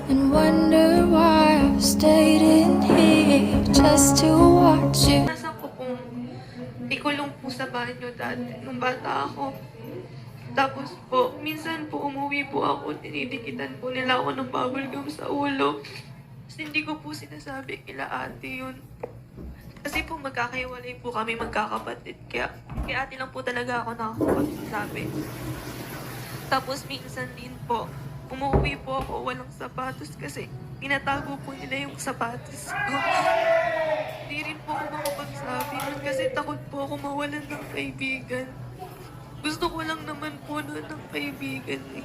and wonder why I've stayed in here just to watch you. Nasa ko pong ikulong po sa banyo dati nung bata ako. Tapos po, minsan po umuwi po ako, tinidikitan po nila ako ng bubble gum sa ulo. Kasi hindi ko po sinasabi kila ate yun. Kasi po magkakaiwalay po kami magkakapatid. Kaya ate lang po talaga ako nakakapagsasabi. Tapos minsan din po, umuwi po ako walang sapatos kasi tinatago po nila yung sapatos ko. Hindi rin po ako makapagsabi nun kasi takot po ako mawalan ng kaibigan. Gusto ko lang naman po noon ng kaibigan eh.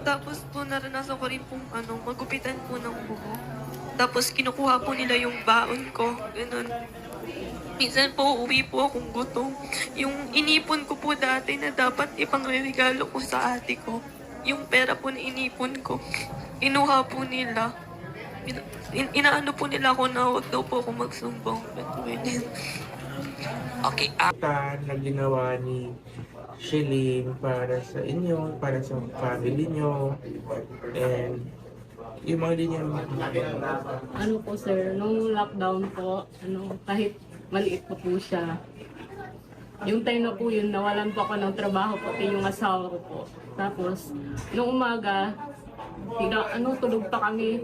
Tapos po naranasan ko rin pong magupitan po ng buhok. Tapos kinukuha po nila yung baon ko. Ganun. Minsan po uwi po akong gutom. Yung inipon ko po dati na dapat ipangregalo ko sa ate ko. Yung pera po na inipon ko. Inuha po nila. Inaano po nila ako na huwag daw po ako magsumbong. Okay, na ginawa ni Shelin para sa inyo, para sa family nyo, and yung mga linya Ano po sir, nung lockdown po, kahit maliit pa po siya, yung time na po yun, nawalan po ako ng trabaho, pati yung asawa ko po. Tapos, nung umaga, tulog pa kami.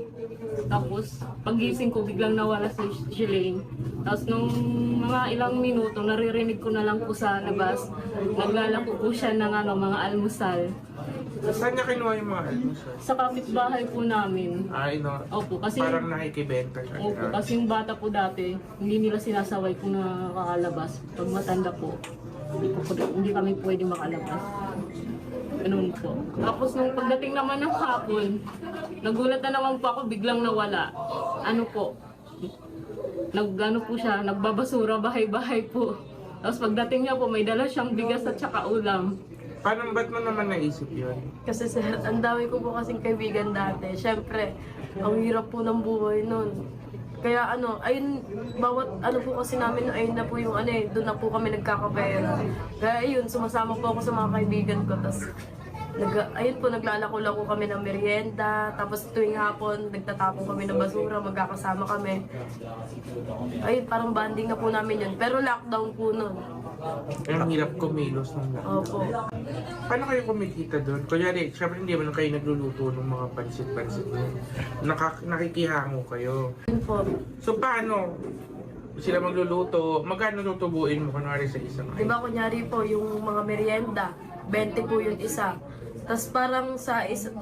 Tapos, pagising ko, biglang nawala si Shelin. Tapos, nung mga ilang minuto, naririnig ko na lang po sa labas, naglalako po siya ng mga almusal. Saan niya kinuha yung mga almusal? Sa kapitbahay po namin. Ay, no. Opo, kasi Parang nakikibenta siya. opo, kasi yung bata po dati, hindi nila sinasaway kung nakakalabas. Pag matanda po, hindi kami pwede makalabas. Ganun po. Tapos nung pagdating naman ng hapon, nagulat na naman po ako, biglang nawala. Ano po, po siya, nagbabasura bahay-bahay po. Tapos pagdating niya po, may dala siyang bigas at saka ulam. Paano, ba't mo naman naisip yun? Kasi sir, ang dami ko po kasing kaibigan dati. Siyempre, ang hirap po ng buhay nun. Kaya ayun, bawat po kasi namin, ayun na po yung doon na po kami nagkakapera. Kaya ayun, sumasama po ako sa mga kaibigan ko. Tapos, ayun po, naglalako-lako kami ng merienda. Tapos tuwing hapon, nagtatapon kami ng basura, magkakasama kami. Ayun, parang banding na po namin yun. Pero lockdown po nun. Ang hirap kumilos ng lahat. Opo. Paano kayo kumikita doon? Kunyari, syempre hindi naman kayo nagluluto ng mga pansit-pansit mo. Nakikihango kayo. Yun po. So paano sila magluluto? Magkano tutubuin mo kunwari sa isang Diba kunyari po, yung mga merienda, 20 po yung isa. Tapos parang sa isang